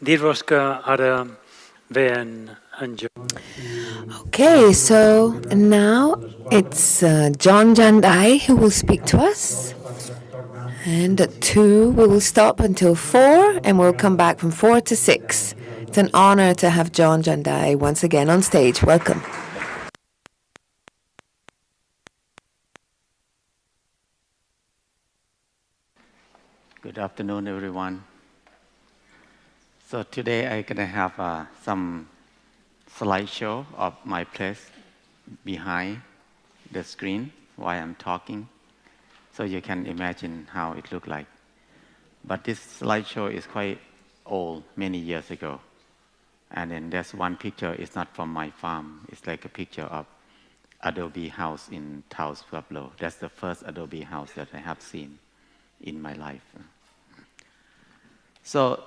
Dirvoska ada ven anjo. Okay, so now it's Jon Jandai who will speak to us. And at 2, we will stop until 4, and we'll come back from 4 to 6. It's an honor to have Jon Jandai once again on stage. Welcome. Good afternoon, everyone. So today I'm going to have some slideshow of my place behind the screen while I'm talking, so you can imagine how it looked like. But this slideshow is quite old, many years ago. And then there's one picture, it's not from my farm. It's like a picture of adobe house in Taos, Pueblo. That's the first adobe house that I have seen in my life. So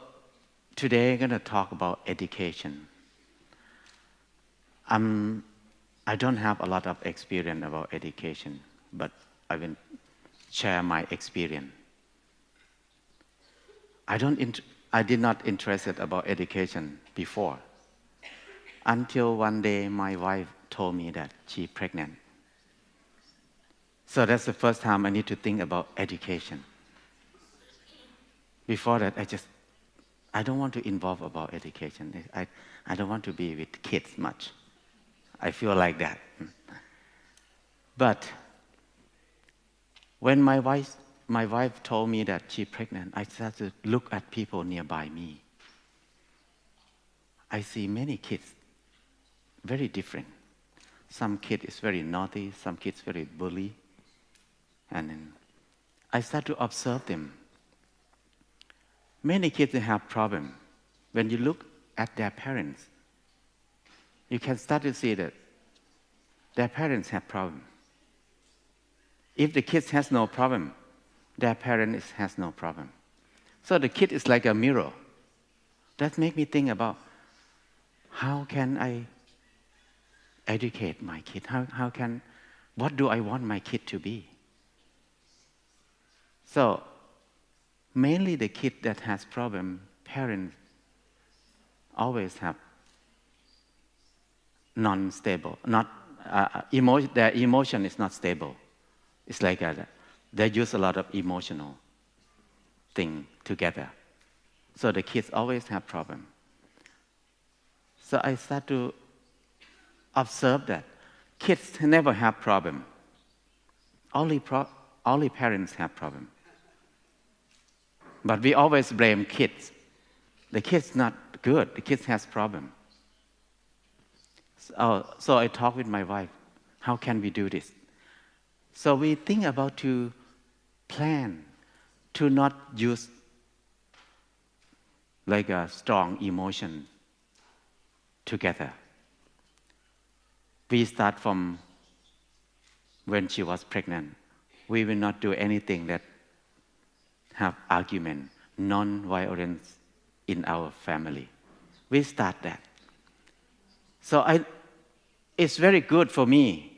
today I'm going to talk about education. I don't have a lot of experience about education, but I will share my experience. I did not interested about education before, until one day my wife told me that she's pregnant. So that's the first time I need to think about education. Before that, I don't want to involve about education. I don't want to be with kids much. I feel like that. But when my wife told me that she's pregnant, I started to look at people nearby me. I see many kids, very different. Some kid is very naughty, some kids very bully. And then I start to observe them. Many kids have problems. When you look at their parents, you can start to see that their parents have problems. If the kids has no problem, their parents has no problem. So the kid is like a mirror. That makes me think about how can I educate my kid? What do I want my kid to be? So mainly the kid that has problem, parents always have non-stable, their emotion is not stable. It's like they use a lot of emotional thing together. So the kids always have problem. So I start to observe that kids never have problem. Only parents have problem. But we always blame kids. The kid's not good. The kid has problem. So I talk with my wife. How can we do this? So we think about to plan to not use like a strong emotion together. We start from when she was pregnant. We will not do anything that have argument, non-violence in our family. We start that. So it's very good for me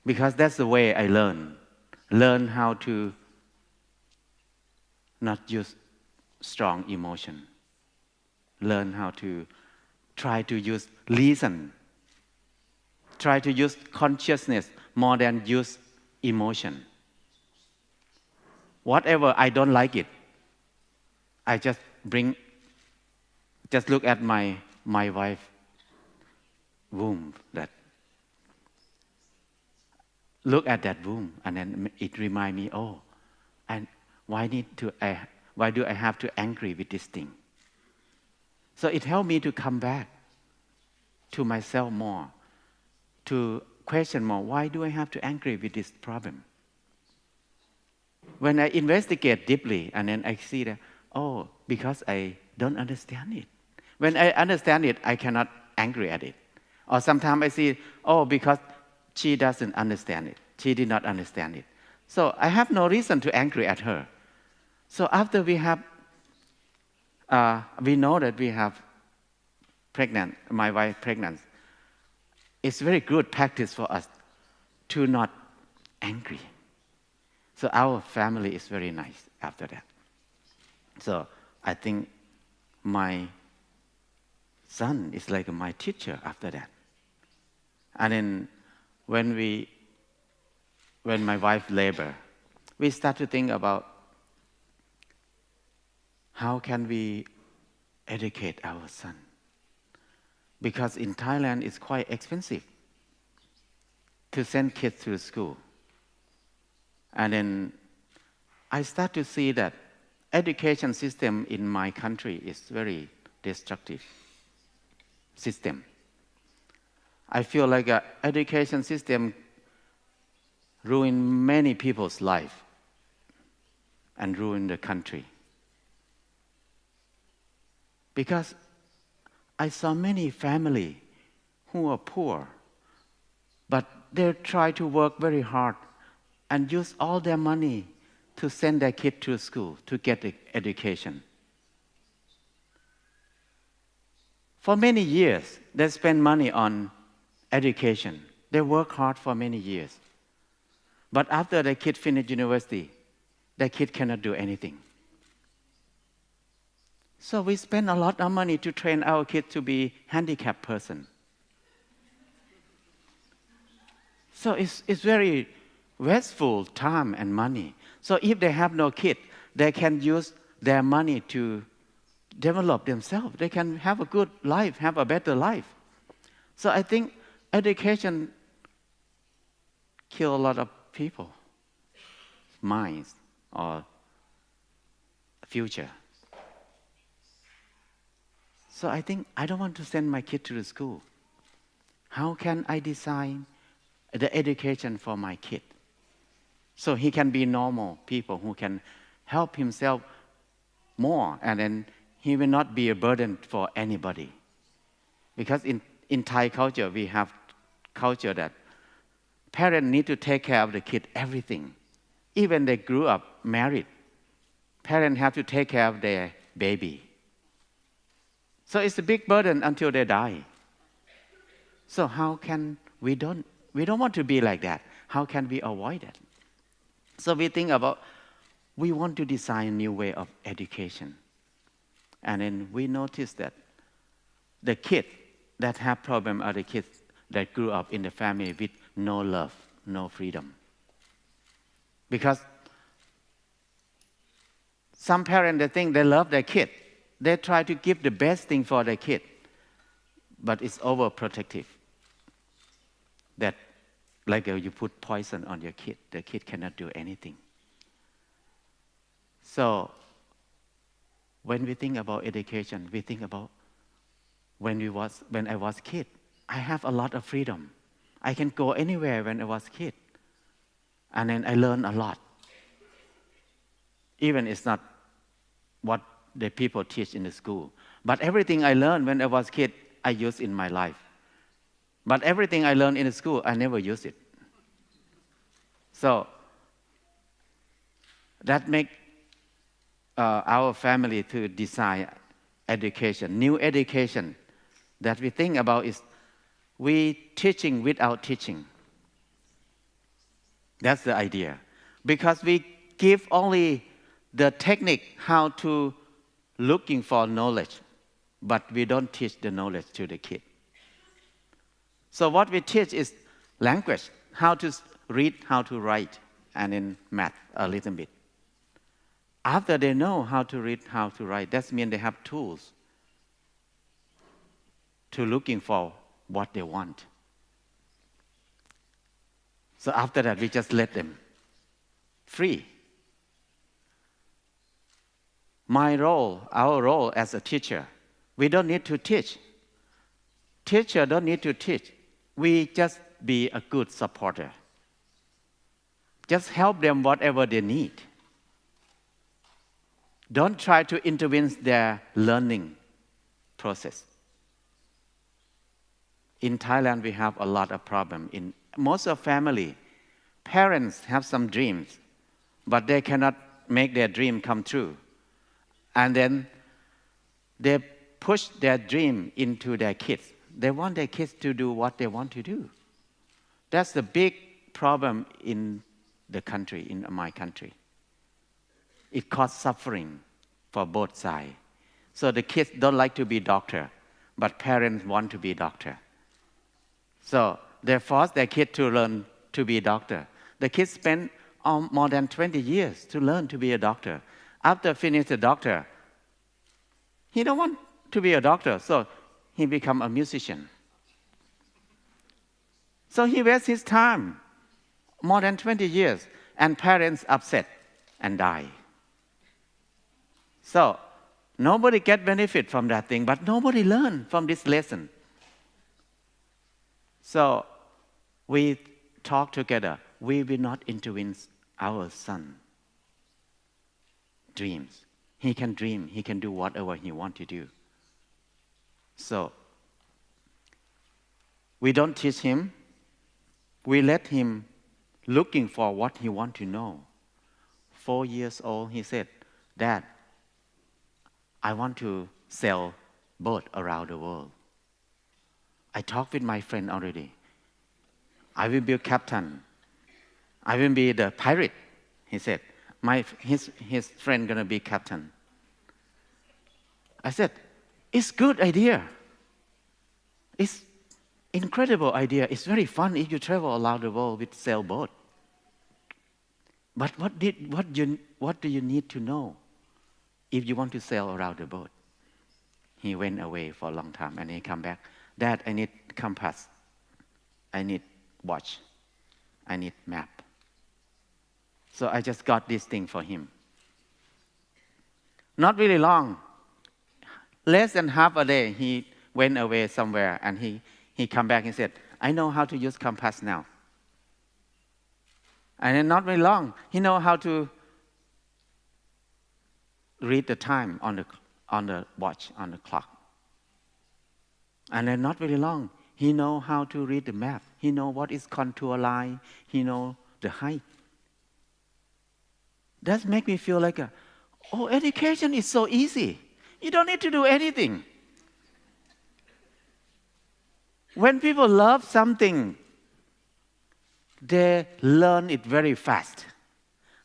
because that's the way I learn how to not use strong emotion, learn how to try to use reason, try to use consciousness more than use emotion. Whatever I don't like it, I just look at my wife's womb, look at that womb, and then it reminds me, and why do I have to angry with this thing? So it helped me to come back to myself more, to question more, why do I have to angry with this problem? When I investigate deeply, and then I see that, because I don't understand it. When I understand it, I cannot angry at it. Or sometimes I see, because she doesn't understand it. She did not understand it. So I have no reason to angry at her. So after we know that we have my wife pregnant, it's very good practice for us to not angry. So our family is very nice after that. So I think my son is like my teacher after that. And then when my wife labor, we start to think about how can we educate our son. Because in Thailand, it's quite expensive to send kids to school. And then I start to see that education system in my country is very destructive system. I feel like an education system ruin many people's life and ruin the country. Because I saw many families who are poor, but they try to work very hard and use all their money to send their kid to school to get education. For many years, they spend money on education. They work hard for many years. But after the kid finish university, the kid cannot do anything. So we spend a lot of money to train our kids to be handicapped person. So it's very wasteful time and money. So if they have no kid, they can use their money to develop themselves. They can have a good life, have a better life. So I think education kills a lot of people, minds or future. So I think I don't want to send my kid to the school. How can I design the education for my kid so he can be normal people who can help himself more, and then he will not be a burden for anybody? Because in Thai culture, we have culture that parents need to take care of the kid, everything. Even they grew up married, parents have to take care of their baby. So it's a big burden until they die. So how can we don't want to be like that. How can we avoid it? So we think about, we want to design a new way of education. And then we notice that the kids that have problem are the kids that grew up in the family with no love, no freedom. Because some parents, they think they love their kid. They try to give the best thing for their kid, but it's overprotective. That, like you put poison on your kid, the kid cannot do anything. So, when we think about education, we think about when I was a kid, I have a lot of freedom. I can go anywhere when I was a kid. And then I learned a lot. Even it's not what the people teach in the school. But everything I learned when I was a kid, I use in my life. But everything I learned in the school, I never use it. So that makes our family to design education, new education that we think about is we teaching without teaching. That's the idea. Because we give only the technique how to looking for knowledge, but we don't teach the knowledge to the kid. So what we teach is language, how to read, how to write, and in math a little bit. After they know how to read, how to write, that means they have tools to looking for what they want. So after that, we just let them free. Our role as a teacher, we don't need to teach. Teacher don't need to teach. We just be a good supporter. Just help them whatever they need. Don't try to intervene their learning process. In Thailand, we have a lot of problems. In most of family, parents have some dreams, but they cannot make their dream come true. And then they push their dream into their kids. They want their kids to do what they want to do. That's the big problem in the country, in my country. It causes suffering for both sides. So the kids don't like to be doctor, but parents want to be doctor. So they force their kid to learn to be a doctor. The kids spend more than 20 years to learn to be a doctor. After finish the doctor, he don't want to be a doctor, so he become a musician. So he wastes his time, more than 20 years, and parents upset and die. So nobody get benefit from that thing, but nobody learn from this lesson. So we talk together. We will not intervene our son dreams. He can dream. He can do whatever he wants to do. So we don't teach him. We let him looking for what he wants to know. 4 years old, he said, "Dad, I want to sail boat around the world. I talked with my friend already. I will be a captain. I will be the pirate," he said. His friend gonna be captain. I said, "It's good idea. It's incredible idea. It's very fun if you travel around the world with sailboat. But what do you need to know if you want to sail around the boat?" He went away for a long time and he come back. "Dad, I need compass. I need watch. I need map." So I just got this thing for him. Not really long. Less than half a day, he went away somewhere and he come back and said, "I know how to use compass now." And then not very long, he know how to read the time on the watch, on the clock. And then not very long, he know how to read the map. He know what is contour line. He know the height. That make me feel like, education is so easy. You don't need to do anything. When people love something, they learn it very fast.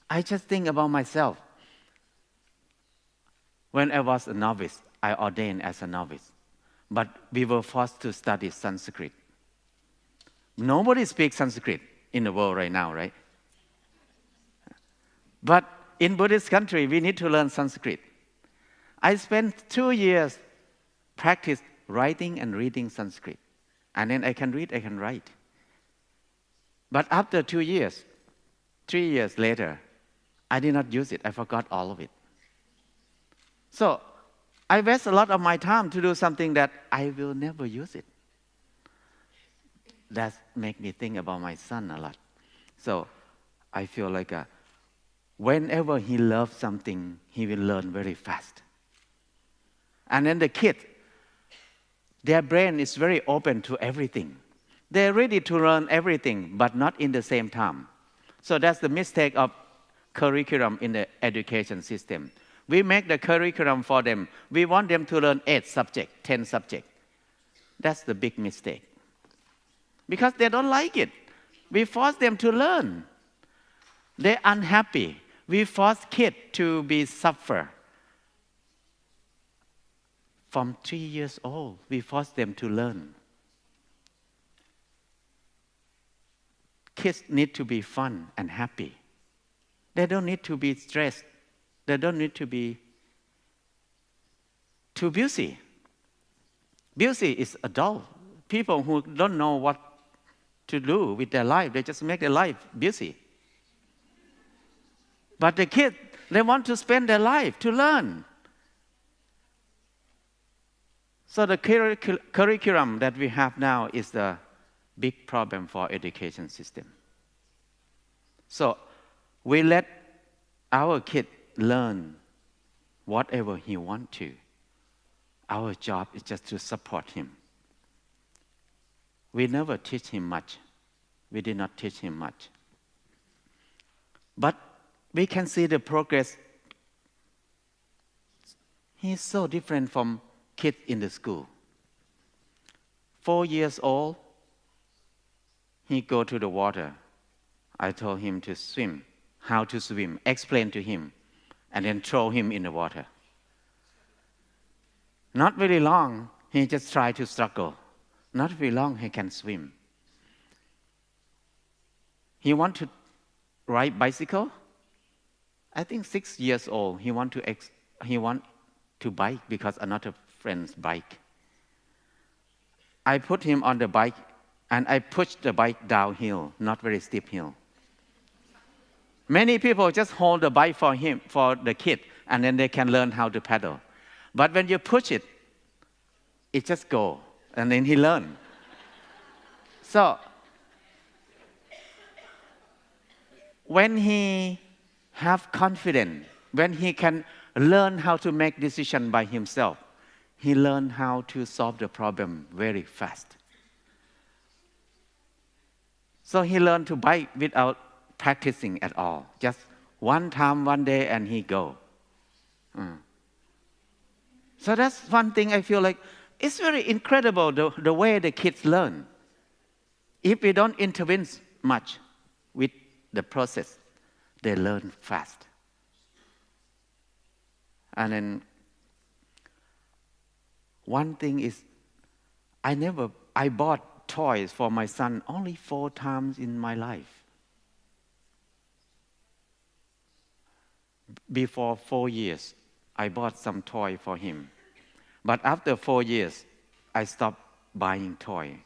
I just think about myself. When I was a novice, I ordained as a novice. But we were forced to study Sanskrit. Nobody speaks Sanskrit in the world right now, right? But in Buddhist country, we need to learn Sanskrit. I spent 2 years practice writing and reading Sanskrit. And then I can read, I can write. But after 2 years, 3 years later, I did not use it. I forgot all of it. So I waste a lot of my time to do something that I will never use it. That make me think about my son a lot. So I feel like whenever he loves something, he will learn very fast. And then the kid, their brain is very open to everything. They're ready to learn everything, but not in the same time. So that's the mistake of curriculum in the education system. We make the curriculum for them. We want them to learn 8 subjects, 10 subjects. That's the big mistake. Because they don't like it. We force them to learn. They're unhappy. We force kids to be suffer. From 3 years old, we force them to learn. Kids need to be fun and happy. They don't need to be stressed. They don't need to be too busy. Busy is adult. People who don't know what to do with their life, they just make their life busy. But the kids, they want to spend their life to learn. So the curriculum that we have now is the big problem for education system. So we let our kid learn whatever he wants to. Our job is just to support him. We never teach him much. We did not teach him much. But we can see the progress. He's so different from kids in the school. 4 years old, he go to the water. I told him to swim, how to swim, explain to him, and then throw him in the water. Not very long, He just tried to struggle. Not very long, he can swim. He want to ride bicycle. I think 6 years old. He want to bike because another friend's bike. I put him on the bike and I pushed the bike downhill, not very steep hill. Many people just hold the bike for him, for the kid, and then they can learn how to pedal. But when you push it, it just go, and then he learn. So when he have confidence, when he can learn how to make decision by himself, he learn how to solve the problem very fast. So he learned to bike without practicing at all. Just one time, one day, and he go. So that's one thing I feel like it's very incredible the way the kids learn. If we don't intervene much with the process, they learn fast. And then one thing is, I bought toys for my son only 4 times in my life. Before 4 years, I bought some toy for him. But after 4 years, I stopped buying toy.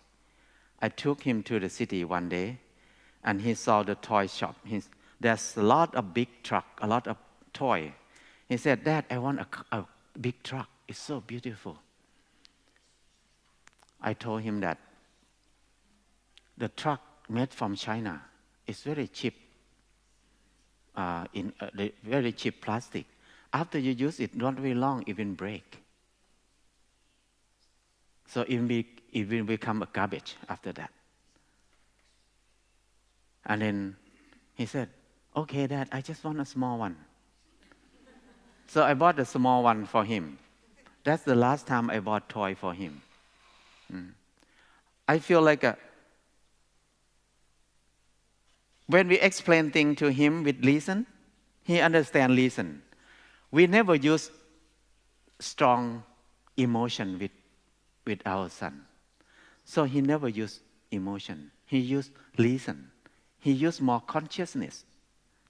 I took him to the city one day, and he saw the toy shop. There's a lot of big truck, a lot of toy. He said, "Dad, I want a big truck. It's so beautiful." I told him that the truck made from China is very cheap, very cheap plastic. After you use it, not very long, it will break. So it will become a garbage after that. And then he said, "Okay, Dad, I just want a small one." So I bought a small one for him. That's the last time I bought toy for him. I feel like when we explain things to him with reason, he understands reason. We never use strong emotion with our son. So he never used emotion. He used reason. He used more consciousness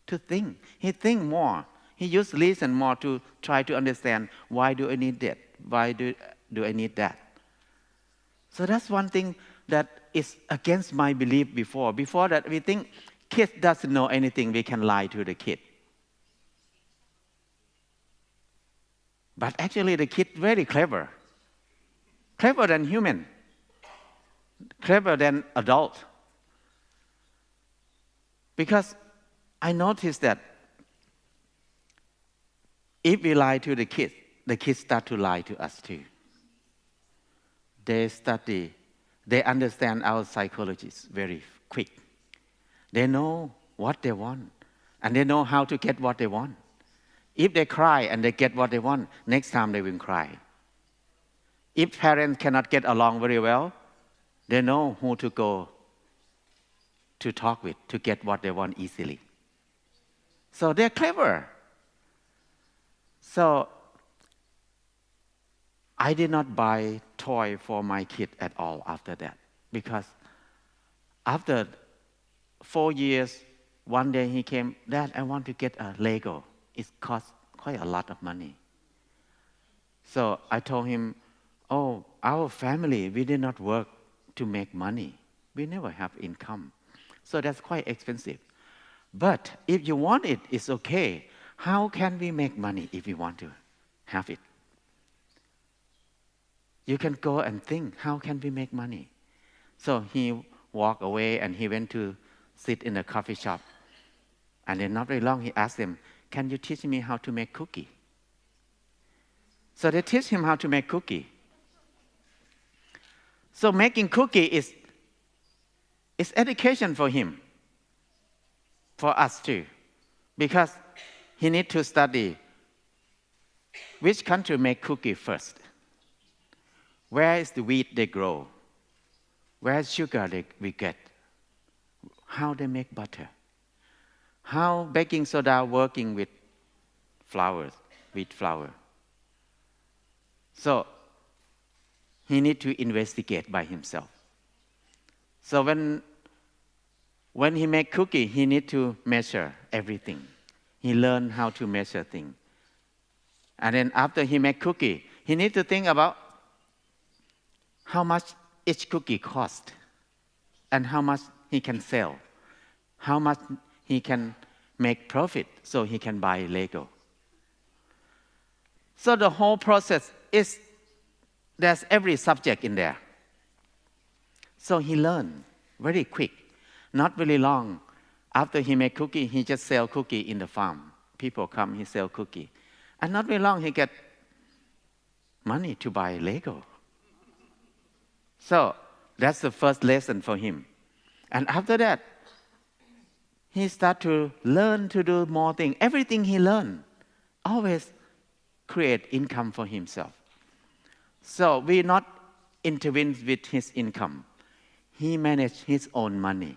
to think. He think more. He used reason more to try to understand, why do I need that? Why do I need that? So that's one thing that is against my belief before. Before that, we think kids doesn't know anything, we can lie to the kid. But actually the kid very clever. Clever than human. Clever than adult. Because I noticed that if we lie to the kids start to lie to us too. They understand our psychologists very quick. They know what they want, and they know how to get what they want. If they cry and they get what they want, next time they will cry. If parents cannot get along very well, they know who to go to talk with to get what they want easily. So they're clever. So I did not buy toy for my kid at all after that, because after 4 years, one day he came, "Dad, I want to get a Lego. It costs quite a lot of money." So I told him, "Oh, our family, we did not work to make money. We never have income. So that's quite expensive. But if you want it, it's okay. How can we make money if we want to have it? You can go and think, how can we make money?" So he walked away and he went to sit in a coffee shop. And then not very long, he asked them, "Can you teach me how to make cookie?" So they teach him how to make cookie. So making cookie is education for him, for us too, because he needs to study which country make cookie first. Where is the wheat they grow? Where is sugar we get? How they make butter? How baking soda working with flour, wheat flour? So he needs to investigate by himself. So when he make cookie, he needs to measure everything. He learned how to measure things. And then after he make cookie, he needs to think about how much each cookie cost and how much he can sell, how much he can make profit so he can buy Lego. So the whole process is, there's every subject in there. So he learned very quick, not very long. After he make cookie, he just sell cookie in the farm. People come, he sell cookie. And not very long, he get money to buy Lego. So that's the first lesson for him. And after that, he start to learn to do more things. Everything he learned always create income for himself. So we not intervene with his income. He manage his own money.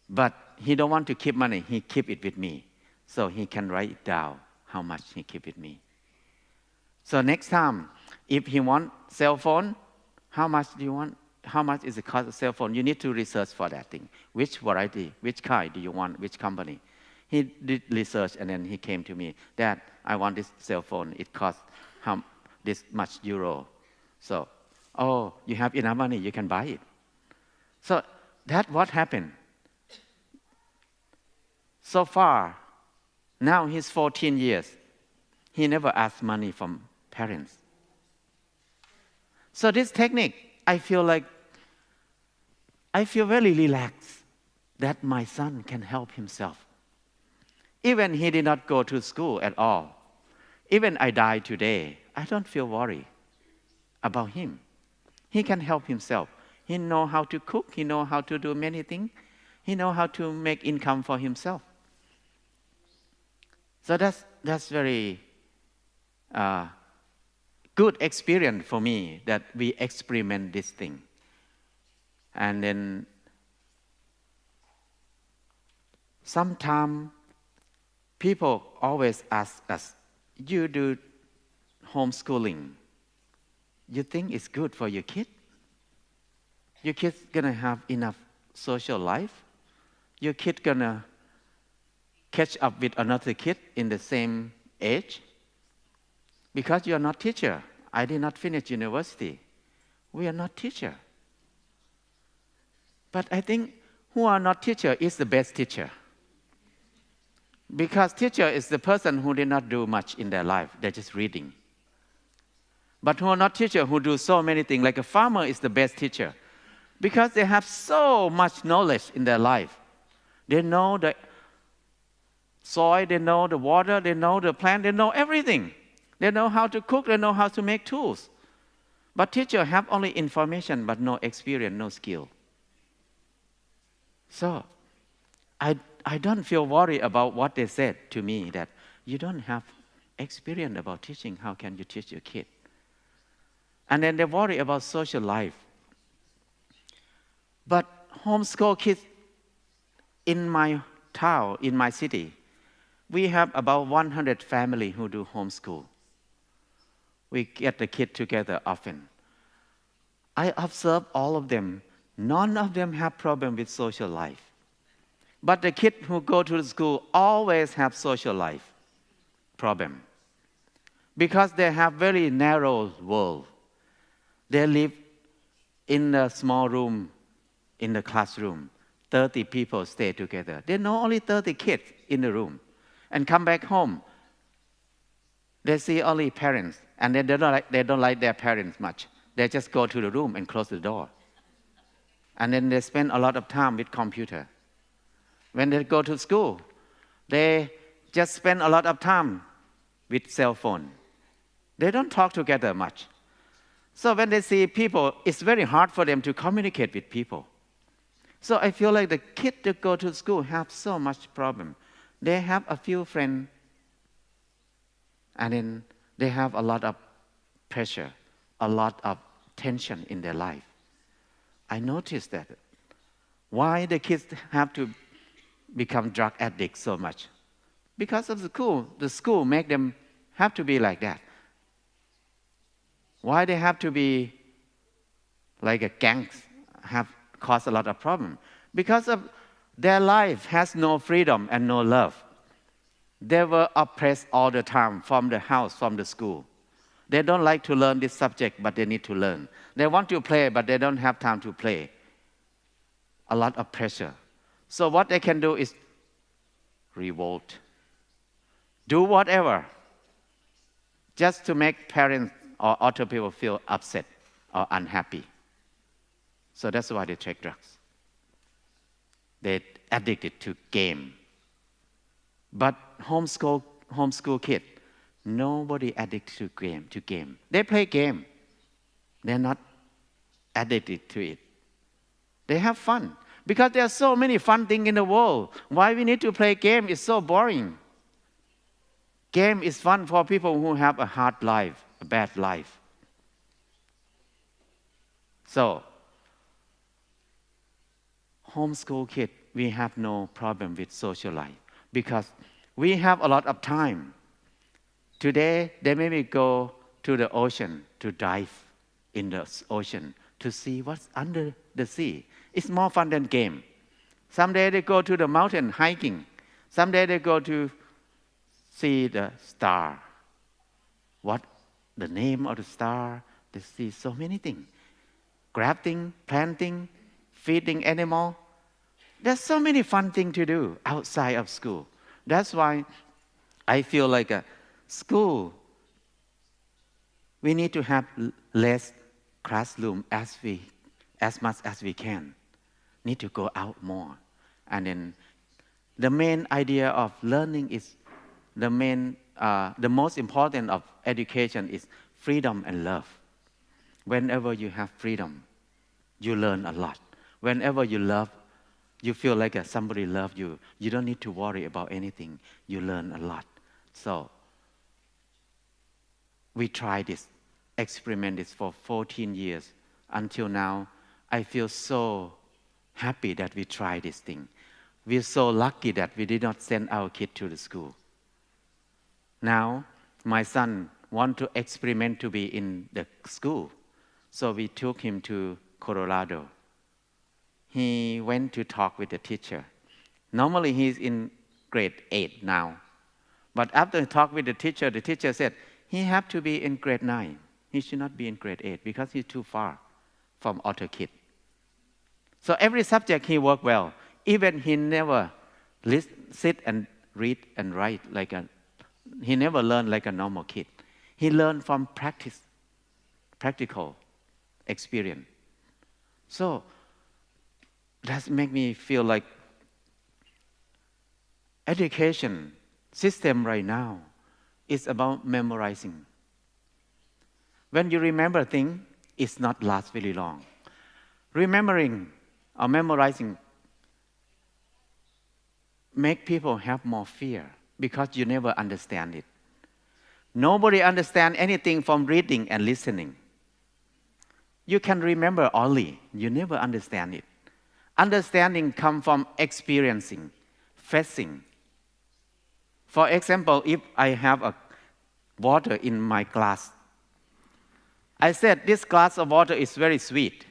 But he don't want to keep money. He keep it with me. So he can write it down how much he keep with me. So next time, if he want cell phone, how much do you want? How much is the cost of cell phone? You need to research for that thing. Which variety, which kind do you want, which company? He did research and then he came to me, Dad, I want this cell phone. It costs this much euro. So, oh, you have enough money, you can buy it. So that's what happened. So far, now he's 14 years. He never asked money from parents. So this technique, I feel very relaxed that my son can help himself. Even he did not go to school at all. Even I die today, I don't feel worried about him. He can help himself. He know how to cook. He know how to do many things. He know how to make income for himself. So that's very good experience for me that we experiment this thing. And then sometimes people always ask us, you do homeschooling, you think it's good for your kid? Your kid's gonna have enough social life? Your kid gonna catch up with another kid in the same age? Because you are not teacher. I did not finish university. We are not teacher. But I think who are not teacher is the best teacher. Because teacher is the person who did not do much in their life. They're just reading. But who are not teacher, who do so many things, like a farmer is the best teacher. Because they have so much knowledge in their life. They know the soil, they know the water, they know the plant, they know everything. They know how to cook, they know how to make tools. But teachers have only information, but no experience, no skill. So, I don't feel worried about what they said to me, that you don't have experience about teaching, how can you teach your kid? And then they worry about social life. But homeschool kids in my town, in my city, we have about 100 families who do homeschool. We get the kids together often. I observe all of them. None of them have problem with social life. But the kids who go to the school always have social life problem. Because they have very narrow world. They live in a small room in the classroom. 30 people stay together. They know only 30 kids in the room. And come back home, they see only parents. And they don't like their parents much. They just go to the room and close the door. And then they spend a lot of time with computer. When they go to school, they just spend a lot of time with cell phone. They don't talk together much. So when they see people, it's very hard for them to communicate with people. So I feel like the kids that go to school have so much problem. They have a few friends, and then they have a lot of pressure, a lot of tension in their life. I noticed that. Why the kids have to become drug addicts so much? Because of the school. The school make them have to be like that. Why they have to be like a gangs, have caused a lot of problem? Because of their life has no freedom and no love. They were oppressed all the time from the house, from the school. They don't like to learn this subject, but they need to learn. They want to play, but they don't have time to play. A lot of pressure. So what they can do is revolt. Do whatever, just to make parents or other people feel upset or unhappy. So that's why they take drugs. They're addicted to game. But homeschool kid, nobody addicted to game. They play game. They're not addicted to it. They have fun. Because there are so many fun things in the world. Why we need to play game is so boring. Game is fun for people who have a hard life, a bad life. So, homeschool kid, we have no problem with social life because we have a lot of time. Today, they maybe go to the ocean to dive in the ocean to see what's under the sea. It's more fun than game. Someday they go to the mountain hiking. Someday they go to see the star. What the name of the star? They see so many things. Grafting, planting, feeding animal. There's so many fun things to do outside of school. That's why I feel like a school, we need to have less classroom as much as we can. Need to go out more. And then the main idea of learning is the most important of education is freedom and love. Whenever you have freedom, you learn a lot. Whenever you love, you feel like somebody loves you. You don't need to worry about anything. You learn a lot. So we tried this, experiment this for 14 years. Until now, I feel so happy that we tried this thing. We're so lucky that we did not send our kid to the school. Now, my son wants to experiment to be in the school. So we took him to Colorado. He went to talk with the teacher. Normally, he's in grade 8 now. But after he talked with the teacher said, he has to be in grade 9. He should not be in grade 8 because he's too far from other kids. So every subject he worked well. Even he never sit and read and write he never learned like a normal kid. He learned from practical experience. So that makes me feel like education system right now is about memorizing. When you remember things, it's not last very long. Remembering or memorizing make people have more fear because you never understand it. Nobody understands anything from reading and listening. You can remember only, you never understand it. Understanding comes from experiencing, facing. For example, if I have a water in my glass, I said this glass of water is very sweet.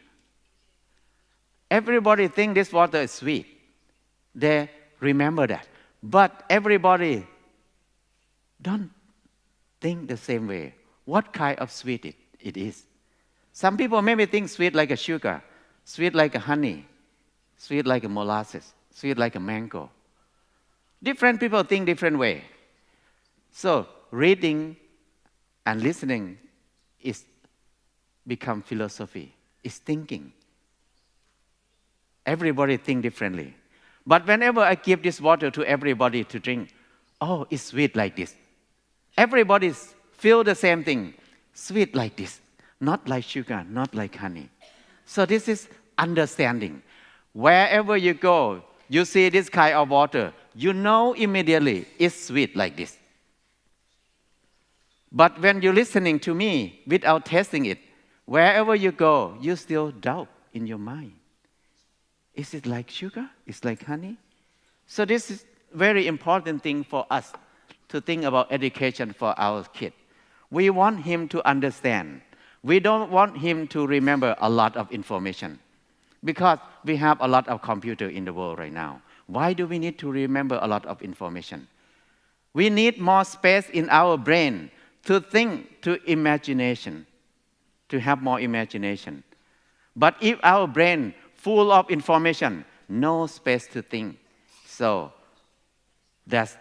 Everybody thinks this water is sweet. They remember that. But everybody don't think the same way. What kind of sweet it is? Some people maybe think sweet like a sugar, sweet like a honey, sweet like a molasses, sweet like a mango. Different people think different way. So reading and listening is become philosophy. It's thinking. Everybody think differently. But whenever I give this water to everybody to drink, oh, it's sweet like this. Everybody feel the same thing. Sweet like this. Not like sugar, not like honey. So this is understanding. Wherever you go, you see this kind of water, you know immediately it's sweet like this. But when you're listening to me without tasting it, wherever you go, you still doubt in your mind. Is it like sugar? Is it like honey? So this is very important thing for us to think about education for our kid. We want him to understand. We don't want him to remember a lot of information because we have a lot of computer in the world right now. Why do we need to remember a lot of information? We need more space in our brain to think, to imagination, to have more imagination. But if our brain full of information, no space to think. So that's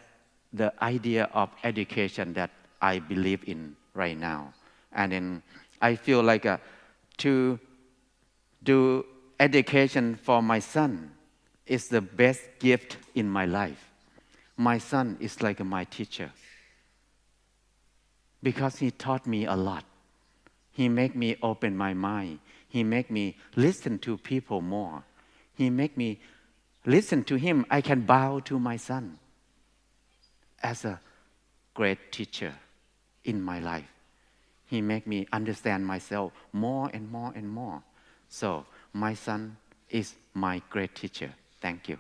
the idea of education that I believe in right now. And then I feel like to do education for my son is the best gift in my life. My son is like my teacher because he taught me a lot. He made me open my mind. He made me listen to people more. He made me listen to him. I can bow to my son as a great teacher in my life. He made me understand myself more and more and more. So my son is my great teacher. Thank you.